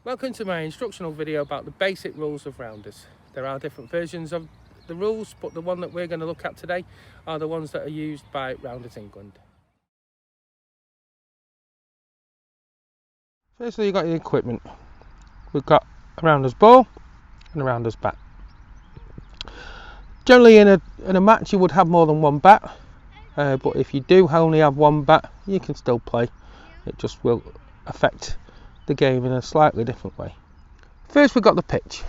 Welcome to my instructional video about the basic rules of rounders. There are different versions of the rules, but the one that we're going to look at today are the ones that are used by Rounders England. Firstly, you've got your equipment. We've got a rounder's ball and a rounder's bat. Generally in a match you would have more than one bat, but if you do only have one bat, you can still play. It just will affect the game in a slightly different way. First, we've got the pitch.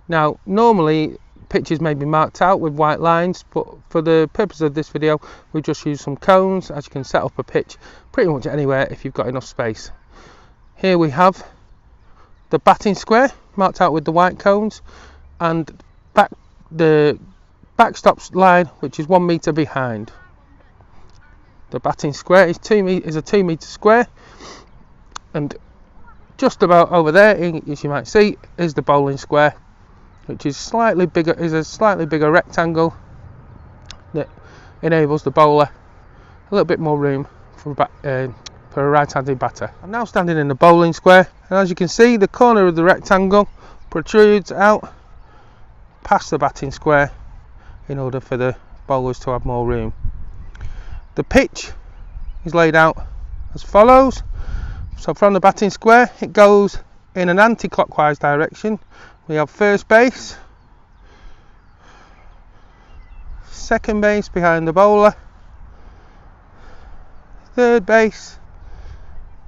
Now, normally pitches may be marked out with white lines, but for the purpose of this video, we've just used some cones, as you can set up a pitch pretty much anywhere if you've got enough space. Here we have the batting square marked out with the white cones, and the backstop line, which is 1 metre behind. The batting square is a 2 metre square, and just about over there, as you might see, is the bowling square, which is a slightly bigger rectangle that enables the bowler a little bit more room for a right-handed batter. I'm now standing in the bowling square, and as you can see, the corner of the rectangle protrudes out past the batting square in order for the bowlers to have more room. The pitch is laid out as follows. So from the batting square, it goes in an anti-clockwise direction. We have first base, second base behind the bowler, third base,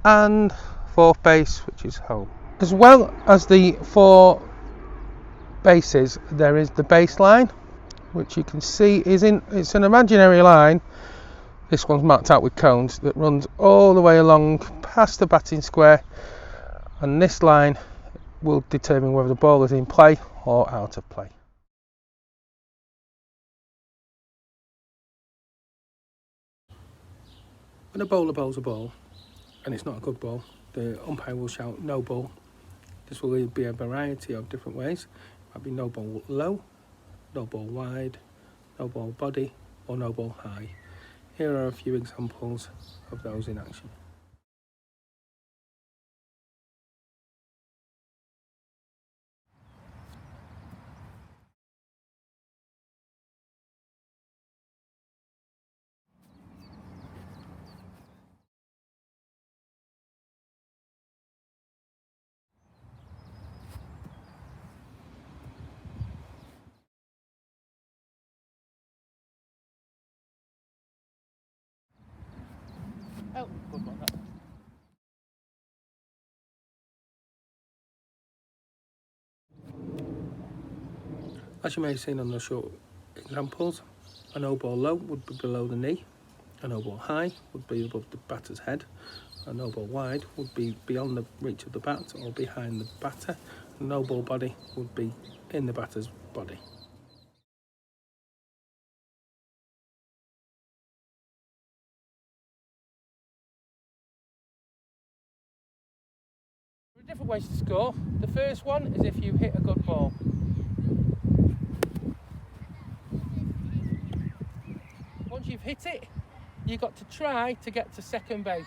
and fourth base, which is home. As well as the 4 bases, there is the baseline, which you can see it's an imaginary line. This one's marked out with cones that runs all the way along past the batting square, and this line will determine whether the ball is in play or out of play. When a bowler bowls a ball and it's not a good ball, the umpire will shout no ball. This will be a variety of different ways. It might be no ball low, no ball wide, no ball body, or no ball high. Here are a few examples of those in action. Oh, good one, that. As you may have seen on the short examples, a no ball low would be below the knee, a no ball high would be above the batter's head, a no ball wide would be beyond the reach of the bat or behind the batter, a no ball body would be in the batter's body. There are different ways to score. The first one is if you hit a good ball. Once you've hit it, you've got to try to get to second base.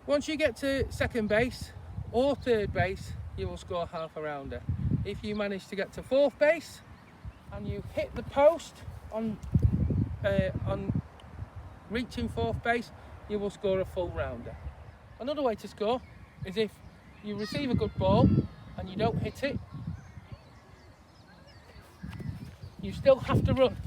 Once you get to second base or third base, you will score half a rounder. If you manage to get to fourth base and you hit the post on reaching fourth base, you will score a full rounder. Another way to score is if you receive a good ball and you don't hit it, you still have to run.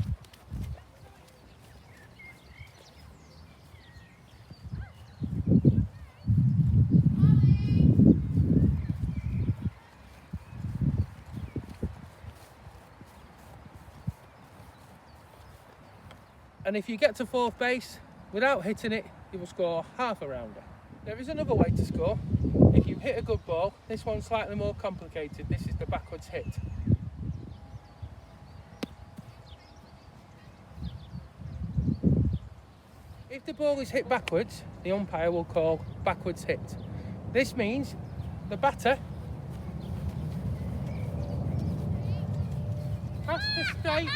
And if you get to fourth base without hitting it, you will score half a rounder. There is another way to score. If you hit a good ball, this one's slightly more complicated. This is the backwards hit. If the ball is hit backwards, the umpire will call backwards hit. This means the batter to stay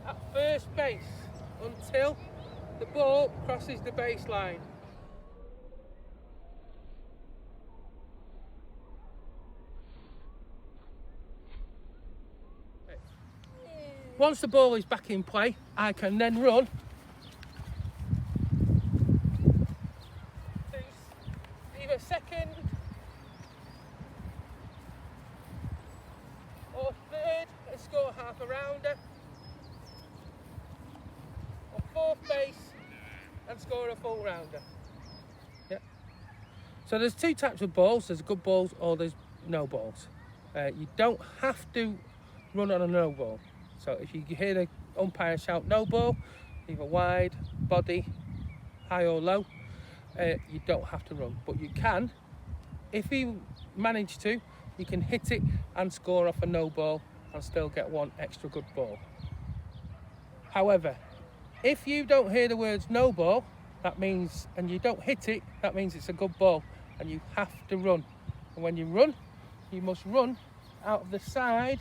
at first base until the ball crosses the baseline. Once the ball is back in play, I can then run to either second or third and score half a rounder, or fourth base and score a full rounder. Yeah. So there's two types of balls. There's good balls or there's no balls. You don't have to run on a no ball. So if you hear the umpire shout no ball, either wide, body, high or low, you don't have to run. But you can, if you manage to, you can hit it and score off a no ball and still get one extra good ball. However, if you don't hear the words no ball, that means, and you don't hit it, that means it's a good ball and you have to run. And when you run, you must run out of the side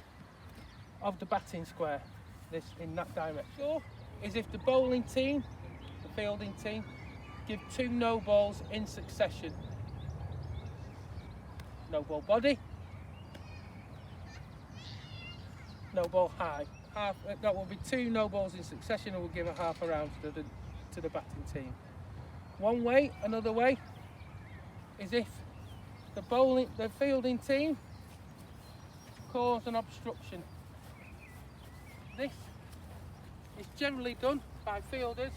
of the batting square, this in that direction. So, is if the bowling team, the fielding team, give two no balls in succession. No ball body, no ball high. That will be two no balls in succession, and we'll give a half a round to the batting team. One way, another way, is if the fielding team cause an obstruction. This is generally done by fielders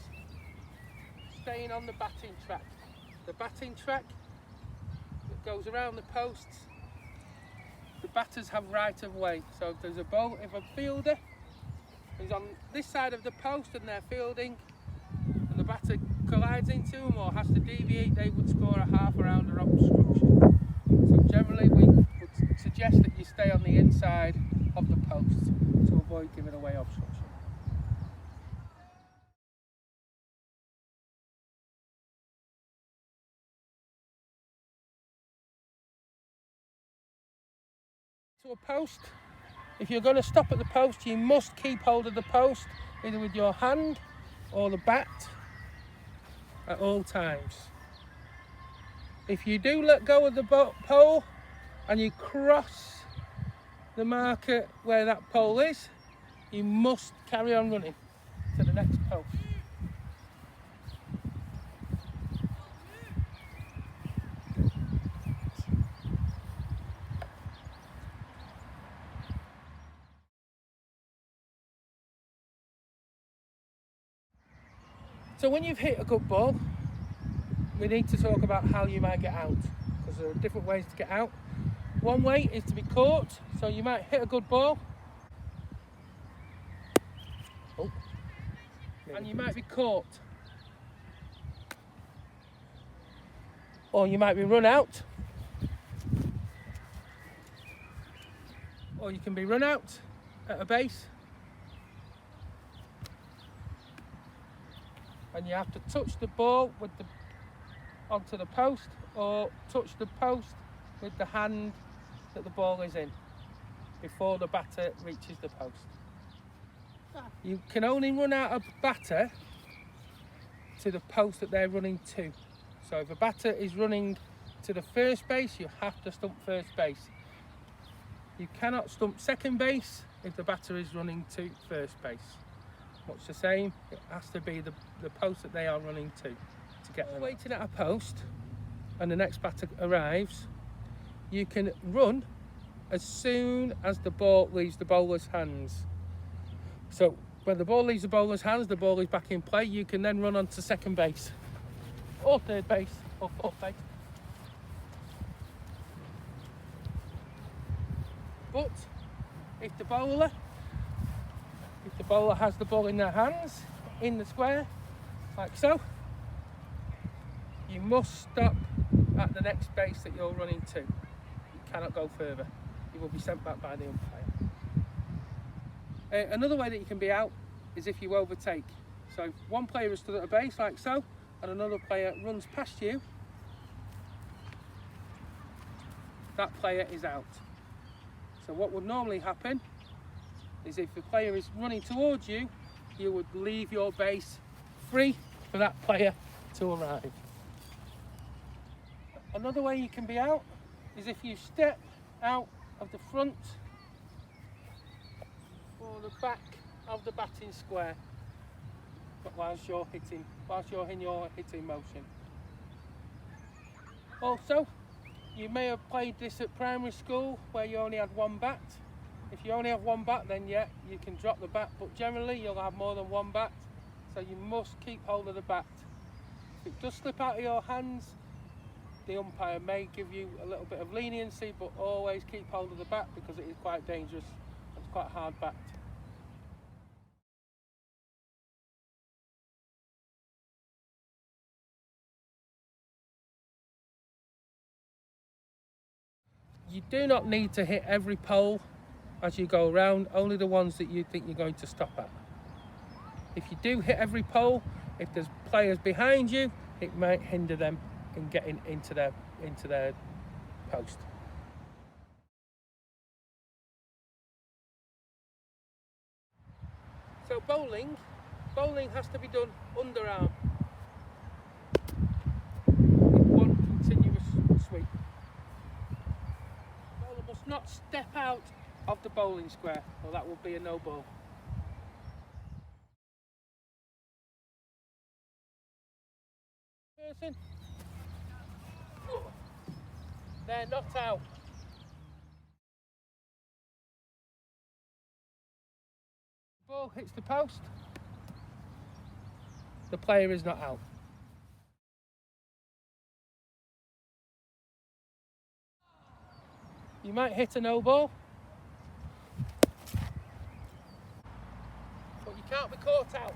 staying on the batting track. The batting track that goes around the posts, the batters have right of way. So if there's if a fielder is on this side of the post and they're fielding and the batter collides into them or has to deviate, they would score a half a rounder obstruction. So generally we would suggest that you stay on the inside of the posts to avoid giving away obstruction. To a post, if you're going to stop at the post, you must keep hold of the post either with your hand or the bat at all times. If you do let go of the pole and you cross the marker where that pole is, you must carry on running to the next post. So when you've hit a good ball, we need to talk about how you might get out, because there are different ways to get out. One way is to be caught, so you might hit a good ball, and you might be caught. Or you might be run out, or you can be run out at a base, and you have to touch the ball onto the post, or touch the post with the hand that the ball is in before the batter reaches the post. You can only run out a batter to the post that they're running to. So if a batter is running to the first base, you have to stump first base. You cannot stump second base if the batter is running to first base. Much the same, it has to be the post that they are running to get them. Waiting at a post and the next batter arrives, you can run as soon as the ball leaves the bowler's hands. So when the ball leaves the bowler's hands, the ball is back in play, you can then run on to second base or third base or fourth base. But if the bowler has the ball in their hands, in the square, like so, you must stop at the next base that you're running to. You cannot go further. You will be sent back by the umpire. Another way that you can be out is if you overtake. So if one player is stood at a base like so, and another player runs past you, that player is out. So what would normally happen is if the player is running towards you, you would leave your base free for that player to arrive. Another way you can be out is if you step out of the front or the back of the batting square whilst you're in your hitting motion. Also, you may have played this at primary school where you only had one bat. If you only have one bat, then yeah, you can drop the bat, but generally you'll have more than one bat, so you must keep hold of the bat. If it does slip out of your hands, the umpire may give you a little bit of leniency, but always keep hold of the bat because it is quite dangerous. It's quite a hard bat. You do not need to hit every pole as you go around, only the ones that you think you're going to stop at. If you do hit every pole, if there's players behind you, it might hinder them in getting into their post. So bowling has to be done underarm. One continuous sweep. The bowler must not step out of the bowling square, or that will be a no ball. Person. They're not out. Ball hits the post. The player is not out. You might hit a no ball, but you can't be caught out.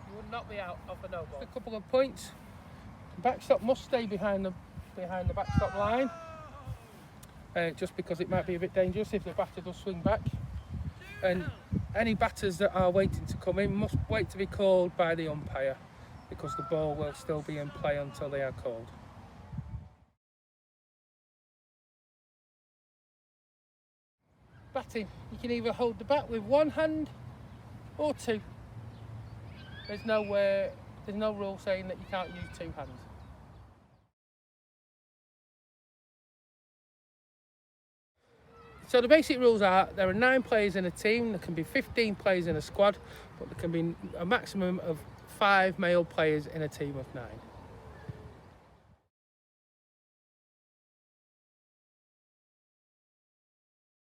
You would not be out of a no ball. Just a couple of points. The backstop must stay behind the backstop line, just because it might be a bit dangerous if the batter does swing back. And any batters that are waiting to come in must wait to be called by the umpire, because the ball will still be in play until they are called. Batting, you can either hold the bat with one hand or two. There's no rule saying that you can't use two hands. So the basic rules are there are 9 players in a team, there can be 15 players in a squad, but there can be a maximum of 5 male players in a team of 9.